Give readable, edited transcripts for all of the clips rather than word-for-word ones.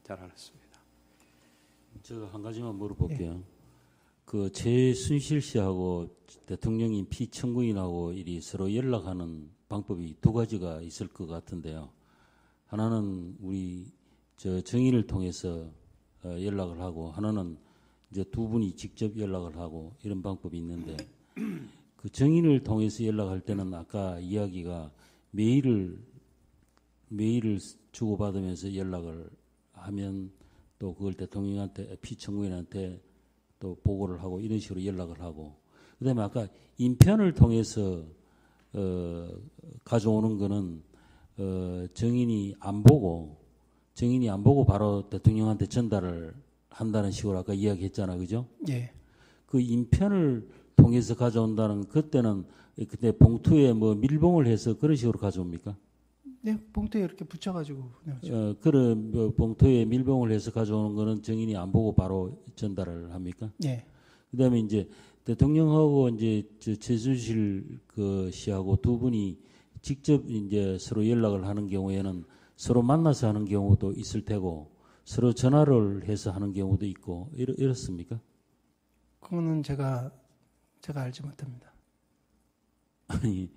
잘 알았습니다. 제가 한 가지만 물어볼게요. 그 최순실 씨하고 대통령인 피청구인하고 이리 서로 연락하는 방법이 두 가지가 있을 것 같은데요. 하나는 우리 정의를 통해서 연락을 하고, 하나는 이제 두 분이 직접 연락을 하고, 이런 방법이 있는데, 그 정의를 통해서 연락할 때는 아까 이야기가 메일을 주고받으면서 연락을 하면 또 그걸 대통령한테, 피청구인한테 또 보고를 하고 이런 식으로 연락을 하고, 그다음에 아까 인편을 통해서 가져오는 거는 정인이 안 보고 바로 대통령한테 전달을 한다는 식으로 아까 이야기했잖아, 그죠? 예. 그 인편을 통해서 가져온다는, 그때는 그때 봉투에 뭐 밀봉을 해서 그런 식으로 가져옵니까? 네, 봉투에 이렇게 붙여가지고. 그런 뭐 봉투에 밀봉을 해서 가져오는 거는 정인이 안 보고 바로 전달을 합니까? 예. 그다음에 이제 대통령하고 이제 최순실 그 씨하고 두 분이 직접 이제 서로 연락을 하는 경우에는 서로 만나서 하는 경우도 있을 테고, 서로 전화를 해서 하는 경우도 있고, 이렇습니까? 그거는 제가 알지 못합니다. 아니,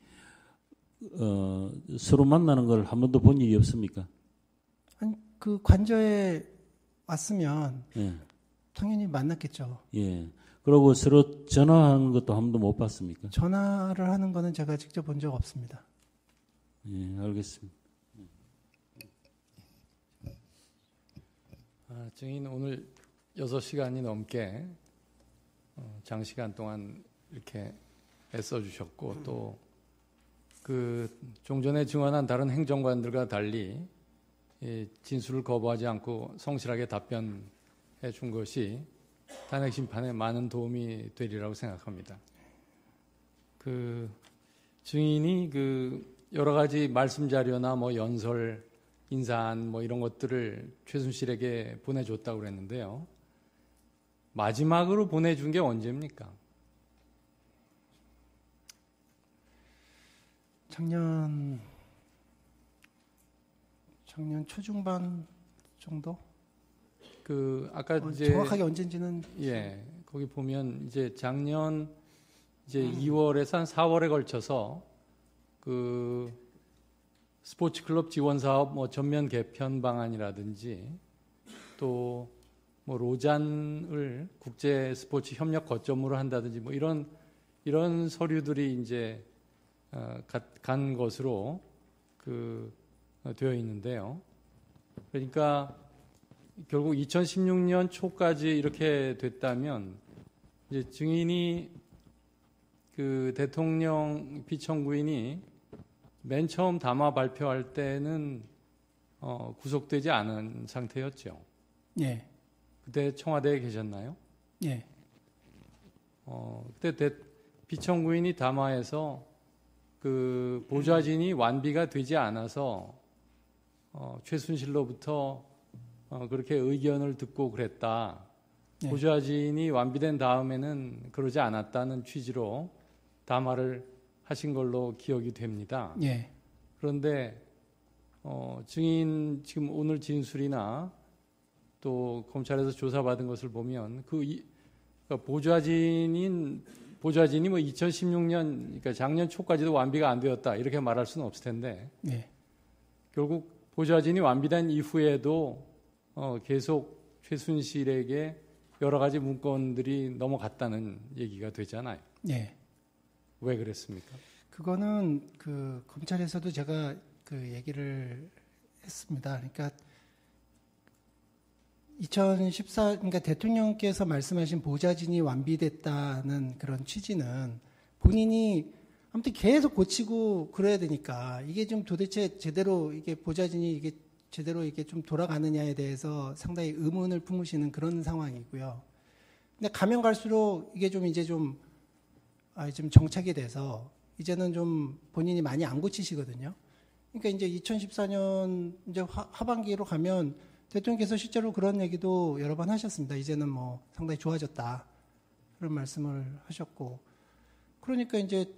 서로 만나는 걸 한 번도 본 일이 없습니까? 아니, 그 관저에 왔으면 예. 당연히 만났겠죠. 예. 그리고 서로 전화하는 것도 한 번도 못 봤습니까? 전화를 하는 거는 제가 직접 본 적 없습니다. 예, 알겠습니다. 증인 오늘 6시간이 넘게 장시간 동안 이렇게 애써주셨고, 또 그 종전에 증언한 다른 행정관들과 달리 진술을 거부하지 않고 성실하게 답변해 준 것이 탄핵 심판에 많은 도움이 되리라고 생각합니다. 그 증인이 그 여러 가지 말씀 자료나 뭐 연설, 인사안 뭐 이런 것들을 최순실에게 보내줬다고 그랬는데요. 마지막으로 보내준 게 언제입니까? 작년 초중반 정도? 그 아까 이제 정확하게 언젠지는 거기 보면 이제 작년 이제 2월에서 한 4월에 걸쳐서 그 스포츠 클럽 지원 사업 뭐 전면 개편 방안이라든지 또 뭐 로잔을 국제 스포츠 협력 거점으로 한다든지 뭐 이런 서류들이 이제 간 것으로 되어 있는데요. 그러니까 결국 2016년 초까지 이렇게 됐다면 이제 증인이 그 대통령 피청구인이 맨 처음 담화 발표할 때는 구속되지 않은 상태였죠. 예. 그때 청와대에 계셨나요? 예. 그때 피청구인이 담화에서 그 보좌진이 완비가 되지 않아서 최순실로부터 그렇게 의견을 듣고 그랬다. 예. 보좌진이 완비된 다음에는 그러지 않았다는 취지로 담화를 하신 걸로 기억이 됩니다. 예. 그런데 증인 지금 오늘 진술이나 또 검찰에서 조사받은 것을 보면 그러니까 보좌진이 뭐 2016년 그러니까 작년 초까지도 완비가 안 되었다 이렇게 말할 수는 없을 텐데 예. 결국 보좌진이 완비된 이후에도 계속 최순실에게 여러 가지 문건들이 넘어갔다는 얘기가 되잖아요. 예. 왜 그랬습니까? 그거는 그 검찰에서도 제가 그 얘기를 했습니다. 그러니까 그러니까 대통령께서 말씀하신 보좌진이 완비됐다는 그런 취지는 본인이 아무튼 계속 고치고 그래야 되니까 이게 좀 도대체 제대로 이게 보좌진이 이게 제대로 이게 좀 돌아가느냐에 대해서 상당히 의문을 품으시는 그런 상황이고요. 근데 가면 갈수록 이게 좀 이제 좀 정착이 돼서 이제는 좀 본인이 많이 안 고치시거든요. 그러니까 이제 2014년 이제 하반기로 가면 대통령께서 실제로 그런 얘기도 여러 번 하셨습니다. 이제는 뭐 상당히 좋아졌다. 그런 말씀을 하셨고. 그러니까 이제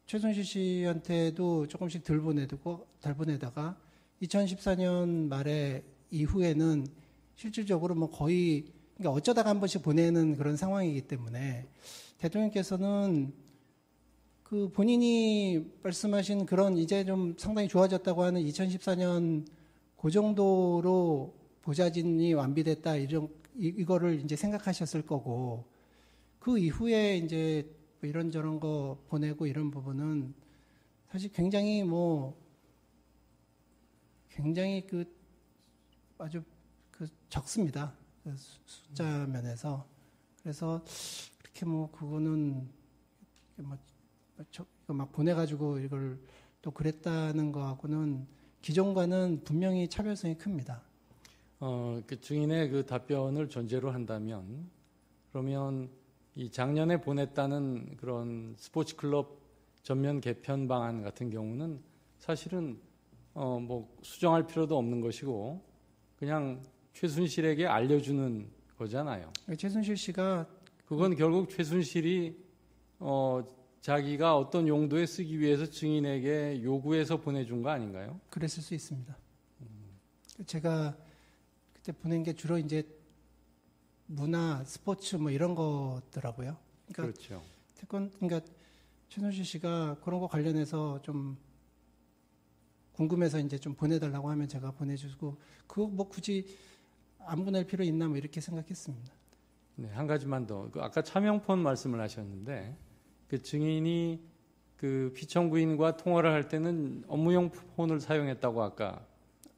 최순실 씨한테도 조금씩 달 보내다가 2014년 말에 이후에는 실질적으로 뭐 거의 그러니까 어쩌다가 한 번씩 보내는 그런 상황이기 때문에 대통령께서는 그 본인이 말씀하신 그런 이제 좀 상당히 좋아졌다고 하는 2014년 그 정도로 보좌진이 완비됐다 이거를 이제 생각하셨을 거고 그 이후에 이제 뭐 이런저런 거 보내고 이런 부분은 사실 굉장히 그 아주 그 적습니다. 그 숫자 면에서. 그래서 그렇게 뭐 그거는 막 보내가지고 이걸 또 그랬다는 거하고는 기존과는 분명히 차별성이 큽니다. 그 증인의 그 답변을 전제로 한다면 그러면 이 작년에 보냈다는 그런 스포츠 클럽 전면 개편 방안 같은 경우는 사실은 뭐 수정할 필요도 없는 것이고 그냥 최순실에게 알려주는 거잖아요. 최순실 씨가 그건 결국 최순실이 자기가 어떤 용도에 쓰기 위해서 증인에게 요구해서 보내준 거 아닌가요? 그랬을 수 있습니다. 제가 그때 보낸 게 주로 이제 문화, 스포츠 뭐 이런 거더라고요. 그러니까 그렇죠. 그러니까 최순실 씨가 그런 거 관련해서 좀 궁금해서 이제 좀 보내달라고 하면 제가 보내주고 그거 뭐 굳이 안 보낼 필요 있나 뭐 이렇게 생각했습니다. 네, 한 가지만 더. 그 아까 차명폰 말씀을 하셨는데 그 증인이 그 피청구인과 통화를 할 때는 업무용 폰을 사용했다고 아까.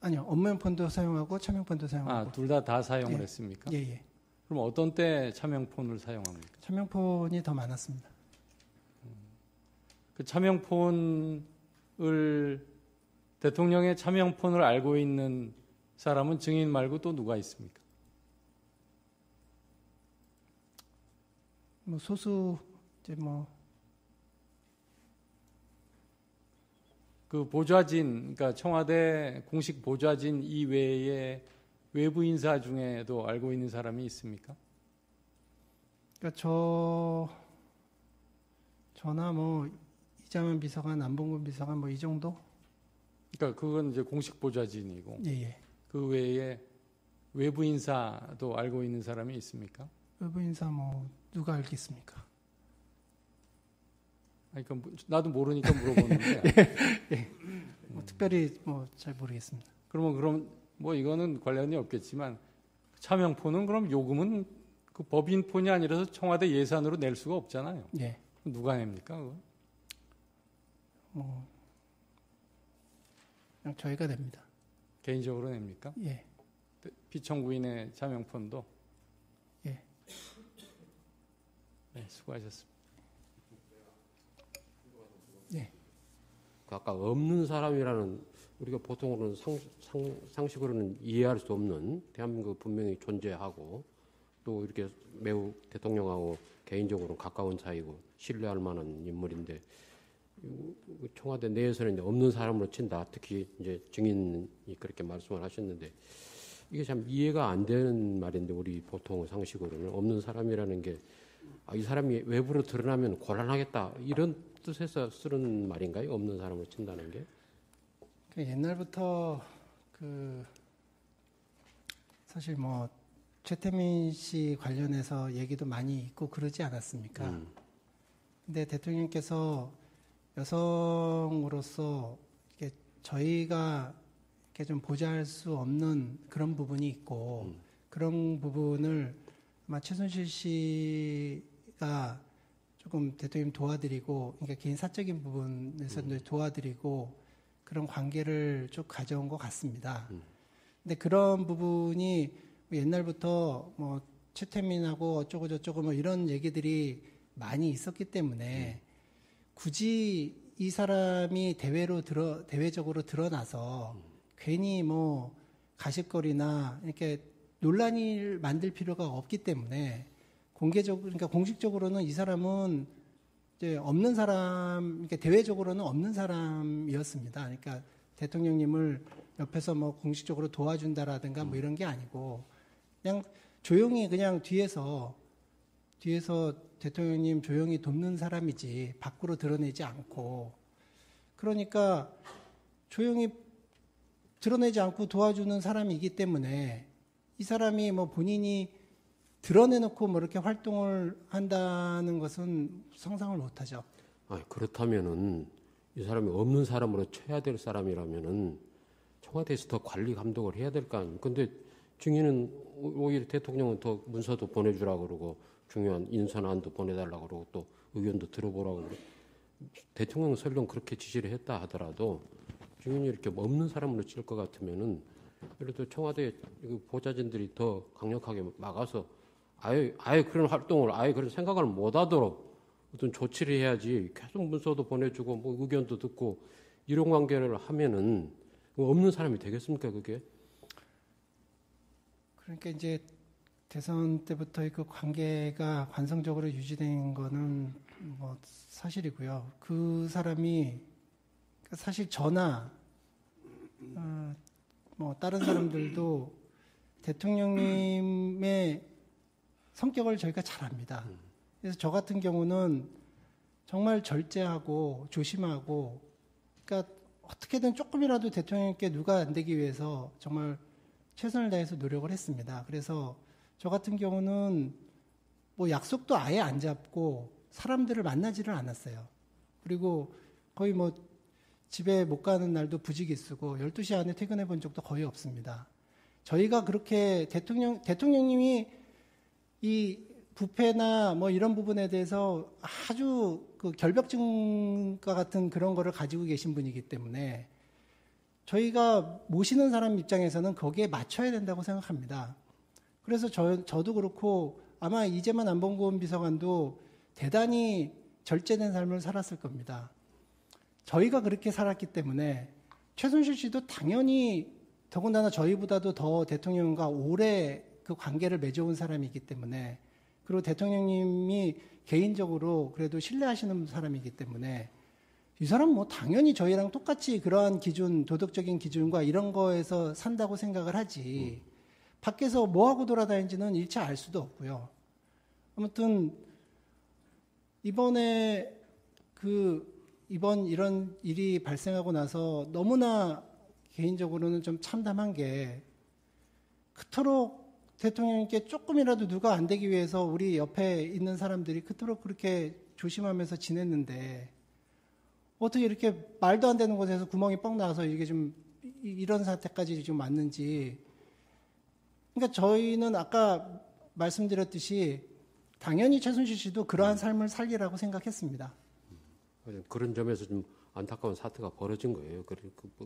아니요, 업무용 폰도 사용하고 차명폰도 사용하고. 둘 다 사용을 예. 했습니까? 예. 그럼 어떤 때 차명폰을 사용합니까? 차명폰이 더 많았습니다. 그 차명폰을 대통령의 차명폰을 알고 있는 사람은 증인 말고 또 누가 있습니까? 뭐 소수 이제 뭐 그 보좌진, 그러니까 청와대 공식 보좌진 이외에 외부 인사 중에도 알고 있는 사람이 있습니까? 그러니까 저나 뭐 이장현 비서관, 안봉근 비서관 뭐 이 정도? 그러니까 그건 이제 공식 보좌진이고 예. 그 외에 외부 인사도 알고 있는 사람이 있습니까? 외부 인사 뭐 누가 알겠습니까? 아니, 그러니까 나도 모르니까 물어보는데. 뭐 특별히 뭐 잘 모르겠습니다. 그럼 뭐 이거는 관련이 없겠지만 차명폰은 그럼 요금은 그 법인폰이 아니라서 청와대 예산으로 낼 수가 없잖아요. 예. 누가 냅니까? 그거? 뭐 그냥 저희가 냅니다. 개인적으로 냅니까? 예. 피청구인의 차명폰도? 예. 네, 수고하셨습니다. 예. 아까 없는 사람이라는 우리가 보통으로는 상식으로는 이해할 수 없는 대한민국 분명히 존재하고 또 이렇게 매우 대통령하고 개인적으로 가까운 사이고 신뢰할 만한 인물인데 청와대 내에서는 이제 없는 사람으로 친다. 특히 이제 증인이 그렇게 말씀을 하셨는데 이게 참 이해가 안 되는 말인데 우리 보통 상식으로는 없는 사람이라는 게 이 사람이 외부로 드러나면 곤란하겠다 이런 뜻에서 쓰는 말인가요? 없는 사람으로 친다는 게? 옛날부터 그 사실 뭐 최태민 씨 관련해서 얘기도 많이 있고 그러지 않았습니까? 근데 대통령께서 여성으로서 이렇게 저희가 이렇게 좀 보좌할 수 없는 그런 부분이 있고 그런 부분을 아마 최순실 씨가 조금 대통령 도와드리고, 그러니까 개인 사적인 부분에서 도와드리고 그런 관계를 쭉 가져온 것 같습니다. 근데 그런 부분이 옛날부터 뭐 최태민하고 어쩌고 저쩌고 뭐 이런 얘기들이 많이 있었기 때문에 굳이 이 사람이 대외적으로 드러나서 괜히 뭐 가십거리나 이렇게 논란을 만들 필요가 없기 때문에 그러니까 공식적으로는 이 사람은 이제 없는 사람, 그러니까 대외적으로는 없는 사람이었습니다. 그러니까 대통령님을 옆에서 뭐 공식적으로 도와준다라든가 뭐 이런 게 아니고 그냥 조용히 그냥 뒤에서 대통령님 조용히 돕는 사람이지 밖으로 드러내지 않고 그러니까 조용히 드러내지 않고 도와주는 사람이기 때문에 이 사람이 뭐 본인이 드러내놓고 뭐 이렇게 활동을 한다는 것은 상상을 못하죠. 그렇다면은 이 사람이 없는 사람으로 쳐야 될 사람이라면은 청와대에서 더 관리 감독을 해야 될 거 아닙니까? 근데 증인은 오히려 대통령은 더 문서도 보내주라고 그러고 중요한 인선안도 보내달라고 그러고 또 의견도 들어보라고 그러고 대통령은 설령 그렇게 지시를 했다 하더라도 증인이 이렇게 없는 사람으로 칠 것 같으면은 예를 들어 청와대 보좌진들이 더 강력하게 막아서 아예 그런 활동을 아예 그런 생각을 못하도록 어떤 조치를 해야지 계속 문서도 보내주고 뭐 의견도 듣고 이런 관계를 하면은 없는 사람이 되겠습니까 그게? 그러니까 이제 대선 때부터의 그 관계가 관성적으로 유지된 거는 뭐 사실이고요. 그 사람이 사실 저나 뭐 다른 사람들도 대통령님의 성격을 저희가 잘 압니다. 그래서 저 같은 경우는 정말 절제하고 조심하고, 그러니까 어떻게든 조금이라도 대통령께 누가 안 되기 위해서 정말 최선을 다해서 노력을 했습니다. 그래서 저 같은 경우는 뭐 약속도 아예 안 잡고 사람들을 만나지를 않았어요. 그리고 거의 뭐 집에 못 가는 날도 부지기 쓰고 12시 안에 퇴근해 본 적도 거의 없습니다. 저희가 그렇게 대통령님이 이 부패나 뭐 이런 부분에 대해서 아주 그 결벽증과 같은 그런 거를 가지고 계신 분이기 때문에 저희가 모시는 사람 입장에서는 거기에 맞춰야 된다고 생각합니다. 그래서 저도 그렇고 아마 이재만 안봉근 비서관도 대단히 절제된 삶을 살았을 겁니다. 저희가 그렇게 살았기 때문에 최순실 씨도 당연히 더군다나 저희보다도 더 대통령과 오래 그 관계를 맺어온 사람이기 때문에, 그리고 대통령님이 개인적으로 그래도 신뢰하시는 사람이기 때문에 이 사람 뭐 당연히 저희랑 똑같이 그러한 기준, 도덕적인 기준과 이런 거에서 산다고 생각을 하지 밖에서 뭐하고 돌아다니는지는 일체 알 수도 없고요. 아무튼 이번에 이번 이런 일이 발생하고 나서 너무나 개인적으로는 좀 참담한 게, 그토록 대통령님께 조금이라도 누가 안 되기 위해서 우리 옆에 있는 사람들이 그토록 그렇게 조심하면서 지냈는데 어떻게 이렇게 말도 안 되는 곳에서 구멍이 뻥 나와서 이게 좀 이런 사태까지 좀 왔는지. 그러니까 저희는 아까 말씀드렸듯이 당연히 최순실 씨도 그러한 삶을 살리라고 생각했습니다. 그런 점에서 좀 안타까운 사태가 벌어진 거예요.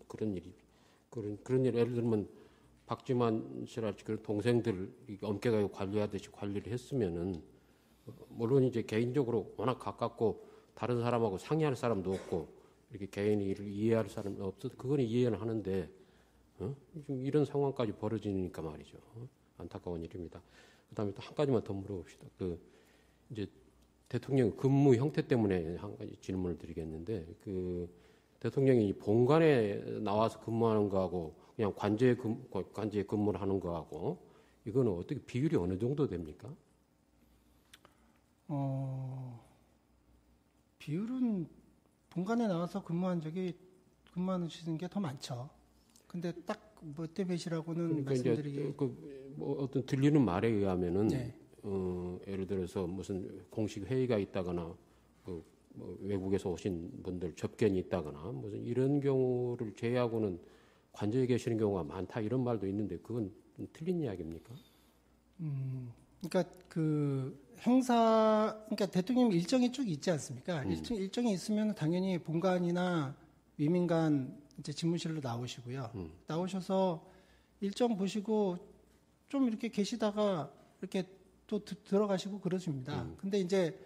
그런 일이 그런 일, 예를 들면 박지만 씨랄지 그런 동생들 엄격하게 관리하듯이 관리를 했으면은, 물론 이제 개인적으로 워낙 가깝고 다른 사람하고 상의할 사람도 없고 이렇게 개인의 일을 이해할 사람이 없어도 그건 이해는 하는데 지금 이런 상황까지 벌어지니까 말이죠. 안타까운 일입니다. 그다음에 또 한 가지만 더 물어봅시다. 이제 대통령 근무 형태 때문에 한 가지 질문을 드리겠는데, 대통령이 본관에 나와서 근무하는 거하고 그냥 관저에 근무를 하는 거하고 이거는 어떻게 비율이 어느 정도 됩니까? 비율은 본관에 나와서 근무하시는 게 더 많죠. 근데 딱 몇 대 몇이라고는 그러니까 말씀드리기. 뭐 어떤 들리는 말에 의하면은 네. 예를 들어서 무슨 공식 회의가 있다거나 뭐 외국에서 오신 분들 접견이 있다거나 무슨 이런 경우를 제외하고는 관저에 계시는 경우가 많다 이런 말도 있는데 그건 틀린 이야기입니까? 그러니까 그러니까 대통령 일정이 쭉 있지 않습니까? 일정이 있으면 당연히 본관이나 위민관 이제 집무실로 나오시고요. 나오셔서 일정 보시고 좀 이렇게 계시다가 이렇게 또 들어가시고 그러십니다. 근데 이제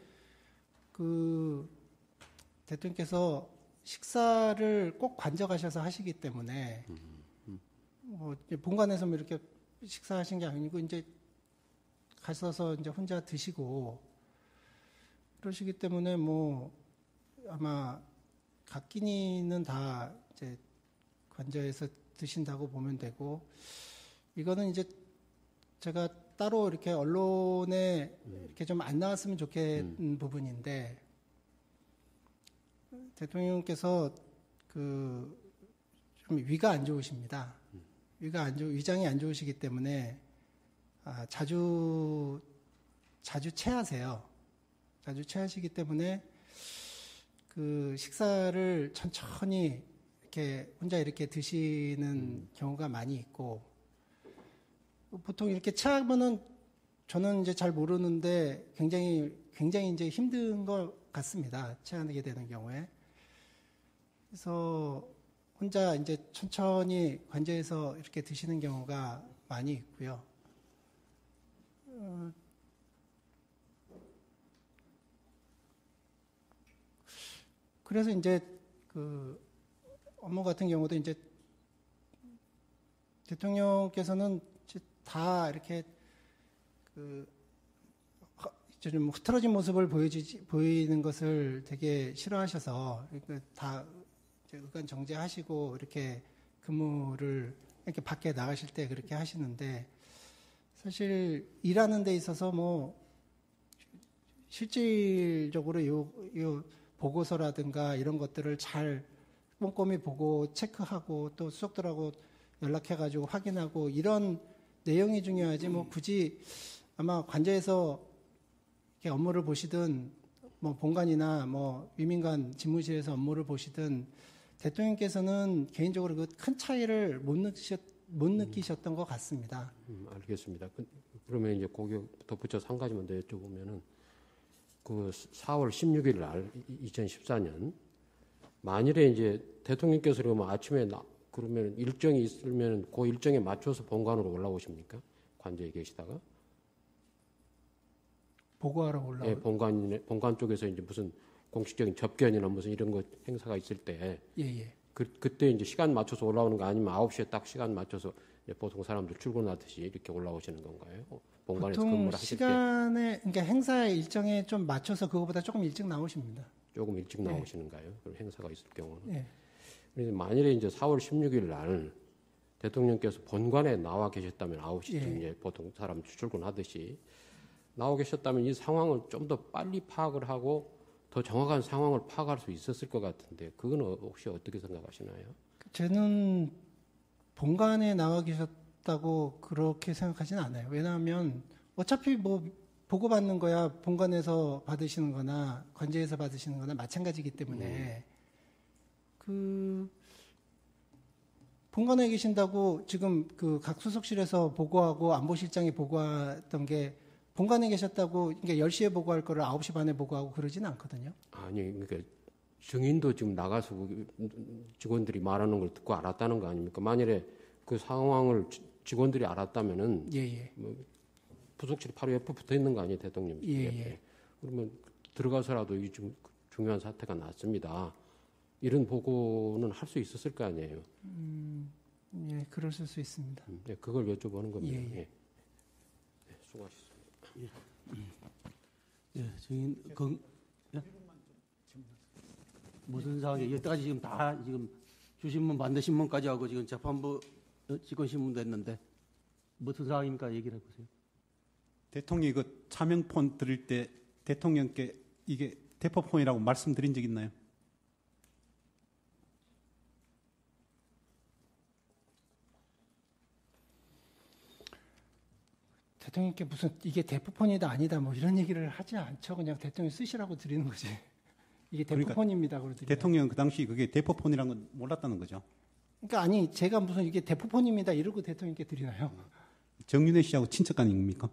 대통령께서 식사를 꼭 관저가셔서 하시기 때문에 본관에서 뭐 이렇게 식사하신 게 아니고 이제 가셔서 이제 혼자 드시고 그러시기 때문에 뭐 아마 각 끼니는 다 이제 관저에서 드신다고 보면 되고, 이거는 이제 제가 따로 이렇게 언론에 이렇게 좀 안 나왔으면 좋겠는 부분인데, 대통령께서 좀 위가 안 좋으십니다. 위장이 안 좋으시기 때문에 자주 체하세요. 자주 체하시기 때문에 그 식사를 천천히 이렇게 혼자 이렇게 드시는 경우가 많이 있고, 보통 이렇게 체하면은 저는 이제 잘 모르는데 굉장히 이제 힘든 것 같습니다. 체하게 되는 경우에. 그래서 혼자 이제 천천히 관저에서 이렇게 드시는 경우가 많이 있고요. 그래서 이제 그 업무 같은 경우도 이제 대통령께서는 이제 다 이렇게 좀 흐트러진 모습을 보이는 것을 되게 싫어하셔서 다 의관 정제하시고 이렇게 근무를 이렇게 밖에 나가실 때 그렇게 하시는데, 사실 일하는 데 있어서 뭐 실질적으로 요 보고서라든가 이런 것들을 잘 꼼꼼히 보고 체크하고 또 수석들하고 연락해가지고 확인하고 이런 내용이 중요하지, 뭐 굳이 아마 관저에서 이렇게 업무를 보시든 뭐 본관이나 뭐 위민관 집무실에서 업무를 보시든 대통령께서는 개인적으로 그 큰 차이를 못 느끼셨던 것 같습니다. 알겠습니다. 그러면 이제 거기 덧붙여서 한 가지만 더 여쭤보면은, 그 4월 16일 날 2014년 만일에 이제 대통령께서 그러면 아침에 그러면 일정이 있으면 그 일정에 맞춰서 본관으로 올라오십니까? 관저에 계시다가? 보고하러 올라오요? 네, 본관 쪽에서 이제 무슨 공식적인 접견이나 무슨 이런 거 행사가 있을 때, 예. 그때 이제 시간 맞춰서 올라오는 거 아니면 9시에 딱 시간 맞춰서 보통 사람들 출근하듯이 이렇게 올라오시는 건가요? 본관에서 보통 근무를 하실 때 시간에, 그러니까 행사 일정에 좀 맞춰서 그거보다 조금 일찍 나오십니다. 조금 일찍 나오시는가요? 그럼 행사가 있을 경우는. 예. 그래서 만일에 이제 4월 16일 날 대통령께서 본관에 나와 계셨다면 9시쯤 이제 보통 사람 출근하듯이 나와 계셨다면 이 상황을 좀 더 빨리 파악을 하고 더 정확한 상황을 파악할 수 있었을 것 같은데, 그건 혹시 어떻게 생각하시나요? 저는 본관에 나와 계셨다고 그렇게 생각하지는 않아요. 왜냐하면 어차피 뭐 보고받는 거야 본관에서 받으시는 거나 관저에서 받으시는 거나 마찬가지이기 때문에 그 본관에 계신다고 지금 그 각 수석실에서 보고하고 안보실장이 보고했던 게 본관에 계셨다고, 그러니까 10시에 보고할 거를 9시 반에 보고하고 그러지는 않거든요. 아니, 그러니까 증인도 지금 나가서 직원들이 말하는 걸 듣고 알았다는 거 아닙니까? 만일에 그 상황을 직원들이 알았다면은 뭐 부속실이 바로 옆에 붙어 있는 거 아니에요, 대통령 옆에. 그러면 들어가서라도 이 중요한 사태가 났습니다. 이런 보고는 할 수 있었을 거 아니에요. 예, 그러실 수 있습니다. 네, 그걸 여쭤보는 겁니다. 예. 네, 수고하셨습니다. 증인 무슨 상황이에요? 여기까지 지금 다 지금 주신문 반대 신문까지 하고 지금 재판부 직권 신문도 했는데 무슨 상황입니까? 얘기를 해보세요. 대통령이 그 차명폰 드릴 때 대통령께 이게 대포폰이라고 말씀드린 적 있나요? 대통령께 무슨 이게 대포폰이다 아니다 뭐 이런 얘기를 하지 않죠. 그냥 대통령 쓰시라고 드리는 거지. 이게 대포폰입니다. 그러니까 대통령은 그 당시 그게 대포폰이라는 건 몰랐다는 거죠. 그러니까 아니 제가 무슨 이게 대포폰입니다 이러고 대통령께 드리나요? 정윤회 씨하고 친척간입니까?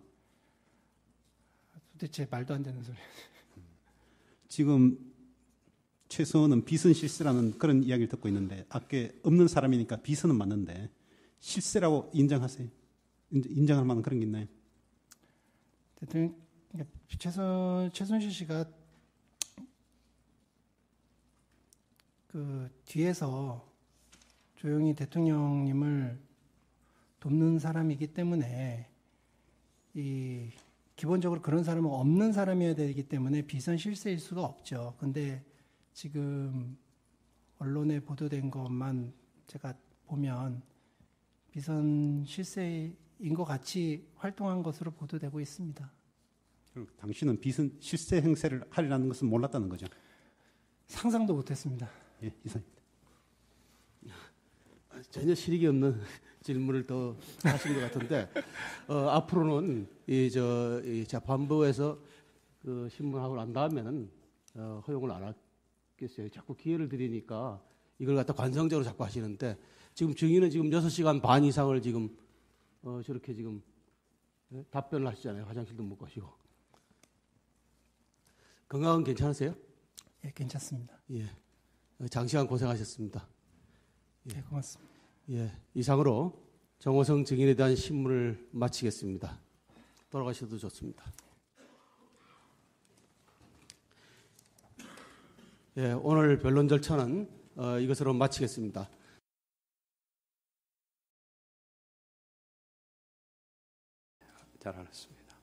도대체 말도 안 되는 소리. 지금 최소는 비선 실세라는 그런 이야기를 듣고 있는데, 아까 없는 사람이니까 비선은 맞는데 실세라고 인정하세요? 인정할 만한 그런 게 있나요? 대통령, 최순실 씨가 그 뒤에서 조용히 대통령님을 돕는 사람이기 때문에 이 기본적으로 그런 사람은 없는 사람이어야 되기 때문에 비선 실세일 수가 없죠. 근데 지금 언론에 보도된 것만 제가 보면 비선 실세인 것 같이 활동한 것으로 보도되고 있습니다. 그럼 당신은 비선 실세 행세를 하리라는 것은 몰랐다는 거죠? 상상도 못했습니다. 예, 이상입니다. 전혀 실익이 없는 질문을 더 하신 것 같은데 앞으로는 이 재판부에서 그 신문하고 난 다음에는 허용을 안 하겠어요. 자꾸 기회를 드리니까 이걸 갖다 관성적으로 자꾸 하시는데 지금 증인은 지금 6시간 반 이상을 지금 저렇게 지금 답변을 하시잖아요. 화장실도 못 가시고. 건강은 괜찮으세요? 예, 괜찮습니다. 예. 장시간 고생하셨습니다. 예, 고맙습니다. 예. 이상으로 정호성 증인에 대한 신문을 마치겠습니다. 돌아가셔도 좋습니다. 예, 오늘 변론 절차는 이것으로 마치겠습니다. 잘 알았습니다.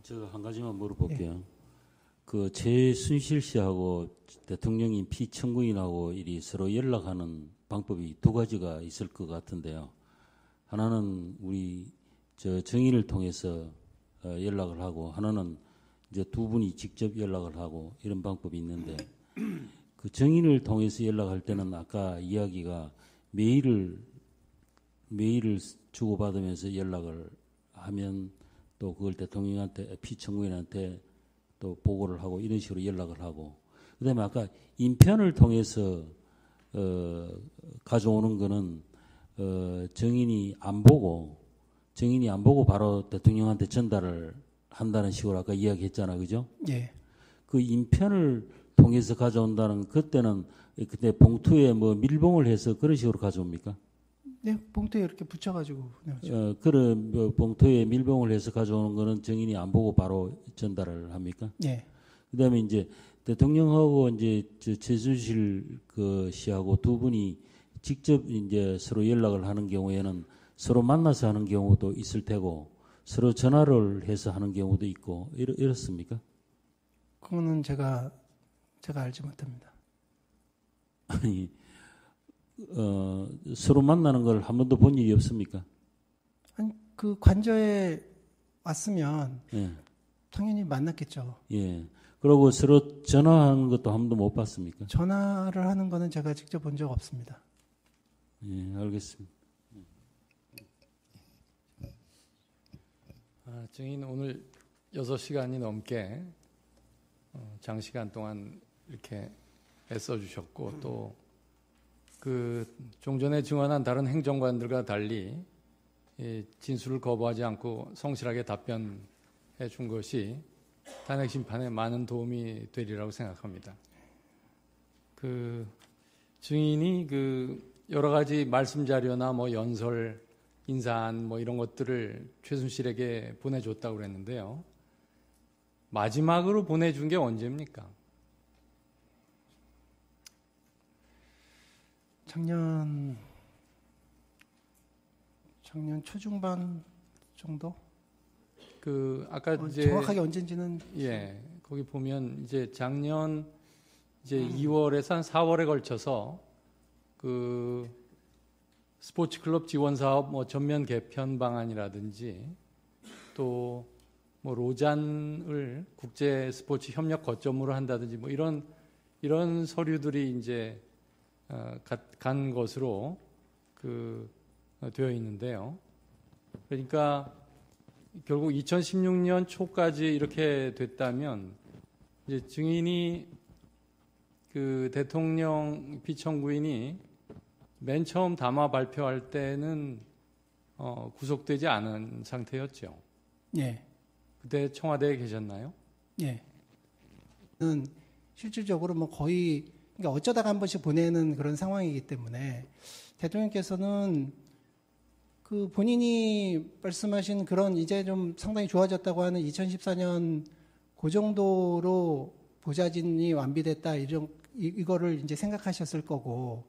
제가 한 가지만 물어볼게요. 그 최순실 씨하고 대통령인 피청구인하고 이리 서로 연락하는 방법이 두 가지가 있을 것 같은데요. 하나는 우리 저 정인을 통해서 연락을 하고, 하나는 이제 두 분이 직접 연락을 하고 이런 방법이 있는데, 그 정인을 통해서 연락할 때는 아까 이야기가 메일을 주고받으면서 연락을 하면 또 그걸 대통령한테 피청구인한테 또 보고를 하고 이런 식으로 연락을 하고, 그다음에 아까 인편을 통해서 가져오는 거는 정인이 안 보고 바로 대통령한테 전달을 한다는 식으로 아까 이야기했잖아, 그죠? 예. 그 인편을 통해서 가져온다는, 그때는 그때 봉투에 뭐 밀봉을 해서 그런 식으로 가져옵니까? 네, 봉투에 이렇게 붙여가지고 보내죠. 그런 뭐 봉투에 밀봉을 해서 가져오는 거는 정인이 안 보고 바로 전달을 합니까? 예. 그다음에 이제 대통령하고 이제 최순실 그 씨하고 두 분이 직접 이제 서로 연락을 하는 경우에는 서로 만나서 하는 경우도 있을 테고 서로 전화를 해서 하는 경우도 있고 이렇습니까? 그거는 제가 알지 못합니다. 아니, 서로 만나는 걸 한 번도 본 일이 없습니까? 아니, 그 관저에 왔으면 예. 당연히 만났겠죠. 예. 그리고 서로 전화하는 것도 한 번도 못 봤습니까? 전화를 하는 거는 제가 직접 본 적 없습니다. 예, 알겠습니다. 증인 오늘 6시간이 넘게 장시간 동안 이렇게 애써주셨고 또 그 종전에 증언한 다른 행정관들과 달리 진술을 거부하지 않고 성실하게 답변해 준 것이 탄핵 심판에 많은 도움이 되리라고 생각합니다. 그 증인이 그 여러 가지 말씀 자료나 뭐 연설, 인사안 뭐 이런 것들을 최순실에게 보내줬다고 그랬는데요. 마지막으로 보내준 게 언제입니까? 작년 초중반 정도? 그 아까 이제 정확하게 언젠지는 예 거기 보면 이제 작년 이제 2월에서 한 4월에 걸쳐서 그 스포츠 클럽 지원 사업 뭐 전면 개편 방안이라든지 또 뭐 로잔을 국제 스포츠 협력 거점으로 한다든지 뭐 이런 서류들이 이제 간 것으로 되어 있는데요. 그러니까 결국 2016년 초까지 이렇게 됐다면 이제 증인이 그 대통령 피청구인이 맨 처음 담화 발표할 때는 구속되지 않은 상태였죠. 예. 그때 청와대에 계셨나요? 예. 실질적으로 뭐 거의 그러니까 어쩌다가 한 번씩 보내는 그런 상황이기 때문에 대통령께서는 그 본인이 말씀하신 그런 이제 좀 상당히 좋아졌다고 하는 2014년 그 정도로 보좌진이 완비됐다 이거를 이제 생각하셨을 거고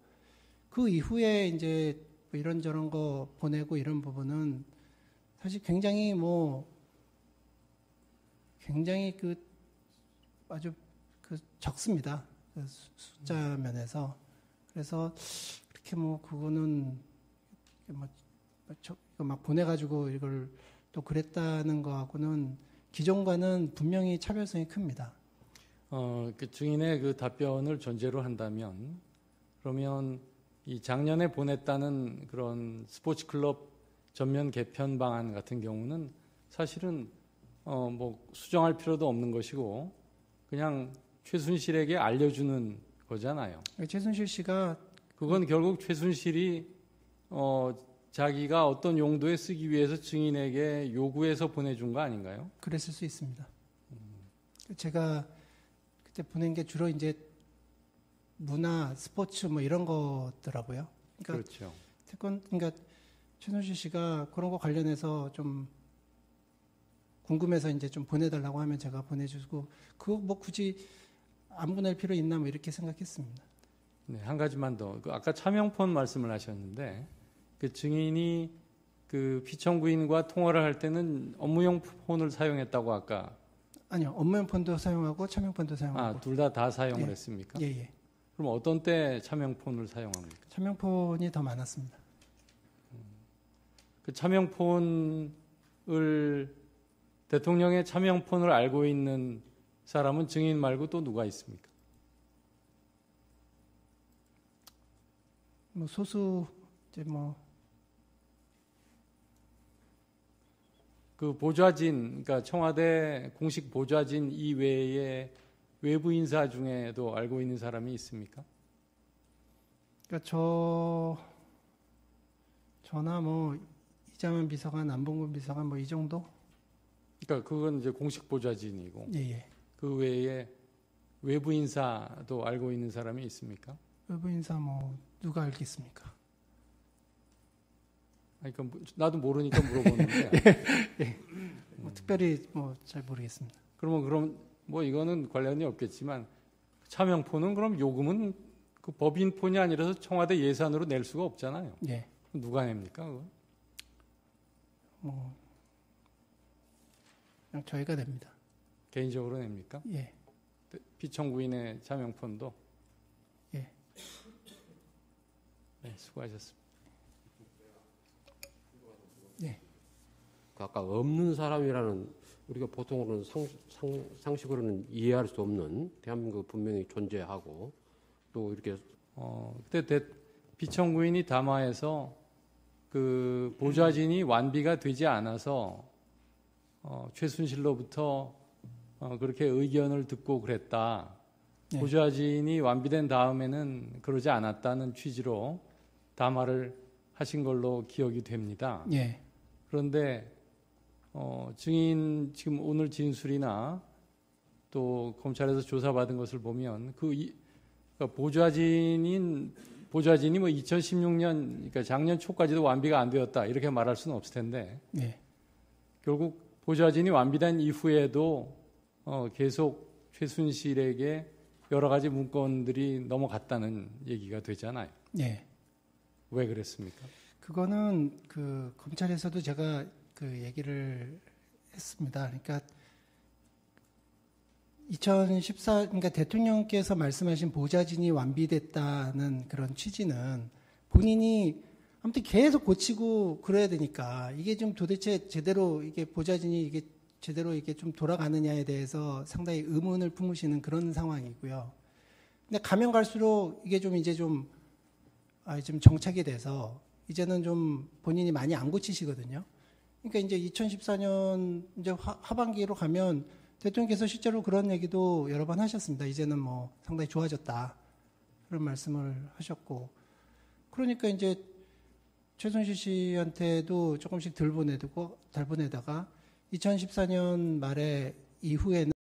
그 이후에 이제 뭐 이런저런 거 보내고 이런 부분은 사실 굉장히 아주 적습니다. 그 숫자 면에서. 그래서 그렇게 그거는 막 보내가지고 이걸 또 그랬다는 거하고는 기존과는 분명히 차별성이 큽니다. 그 증인의 그 답변을 전제로 한다면 그러면 이 작년에 보냈다는 그런 스포츠 클럽 전면 개편 방안 같은 경우는 사실은 뭐 수정할 필요도 없는 것이고 그냥 최순실에게 알려주는 거잖아요. 최순실 씨가 그건 결국 최순실이 자기가 어떤 용도에 쓰기 위해서 증인에게 요구해서 보내준 거 아닌가요? 그랬을 수 있습니다. 제가 그때 보낸 게 주로 이제 문화, 스포츠 뭐 이런 거더라고요. 그러니까 그렇죠. 그러니까 최순실 씨가 그런 거 관련해서 좀 궁금해서 이제 좀 보내달라고 하면 제가 보내주고 그거 뭐 굳이 안 보낼 필요 있나 뭐 이렇게 생각했습니다. 네, 한 가지만 더. 그 아까 차명폰 말씀을 하셨는데 그 증인이 그 피청구인과 통화를 할 때는 업무용 폰을 사용했다고 아까. 아니요, 업무용 폰도 사용하고 차명폰도 사용하고. 둘 다 사용을 예. 했습니까? 예. 그럼 어떤 때 차명폰을 사용합니까? 차명폰이 더 많았습니다. 그 차명폰을 대통령의 차명폰을 알고 있는 사람은 증인 말고 또 누가 있습니까? 뭐 소수 이제 뭐 그 보좌진, 그러니까 청와대 공식 보좌진 이외에 외부 인사 중에도 알고 있는 사람이 있습니까? 그러니까 저나 뭐 이장현 비서관, 안봉근 비서관 뭐 이 정도? 그러니까 그건 이제 공식 보좌진이고 예. 그 외에 외부 인사도 알고 있는 사람이 있습니까? 외부 인사 뭐 누가 알겠습니까? 아니, 그러니까 나도 모르니까 물어보는데. 뭐 특별히 뭐 잘 모르겠습니다. 그럼 뭐 이거는 관련이 없겠지만 차명폰은 그럼 요금은 그 법인폰이 아니라서 청와대 예산으로 낼 수가 없잖아요. 예. 그럼 누가 냅니까? 그거? 뭐 그냥 저희가 냅니다. 개인적으로 냅니까? 예. 피청구인의 차명폰도? 예. 네, 수고하셨습니다. 그 아까 없는 사람이라는 우리가 보통으로는 상식으로는 이해할 수 없는 대한민국 분명히 존재하고 또 이렇게 그때 피청구인이 담화에서 그 보좌진이 완비가 되지 않아서 최순실로부터 그렇게 의견을 듣고 그랬다. 네. 보좌진이 완비된 다음에는 그러지 않았다는 취지로 담화를 하신 걸로 기억이 됩니다. 예. 그런데 증인 지금 오늘 진술이나 또 검찰에서 조사받은 것을 보면 그러니까 보좌진이 뭐 2016년 그러니까 작년 초까지도 완비가 안 되었다 이렇게 말할 수는 없을 텐데 예. 결국 보좌진이 완비된 이후에도 계속 최순실에게 여러 가지 문건들이 넘어갔다는 얘기가 되잖아요. 예. 왜 그랬습니까? 그거는 그 검찰에서도 제가 그 얘기를 했습니다. 그러니까 그러니까 대통령께서 말씀하신 보좌진이 완비됐다는 그런 취지는 본인이 아무튼 계속 고치고 그래야 되니까 이게 좀 도대체 제대로 이게 보좌진이 이게 제대로 이게 좀 돌아가느냐에 대해서 상당히 의문을 품으시는 그런 상황이고요. 근데 가면 갈수록 이게 좀 이제 좀 정착이 돼서 이제는 좀 본인이 많이 안 고치시거든요. 그러니까 이제 2014년 이제 하반기로 가면 대통령께서 실제로 그런 얘기도 여러 번 하셨습니다. 이제는 뭐 상당히 좋아졌다. 그런 말씀을 하셨고. 그러니까 이제 최순실 씨한테도 조금씩 달 보내다가 2014년 말에 이후에는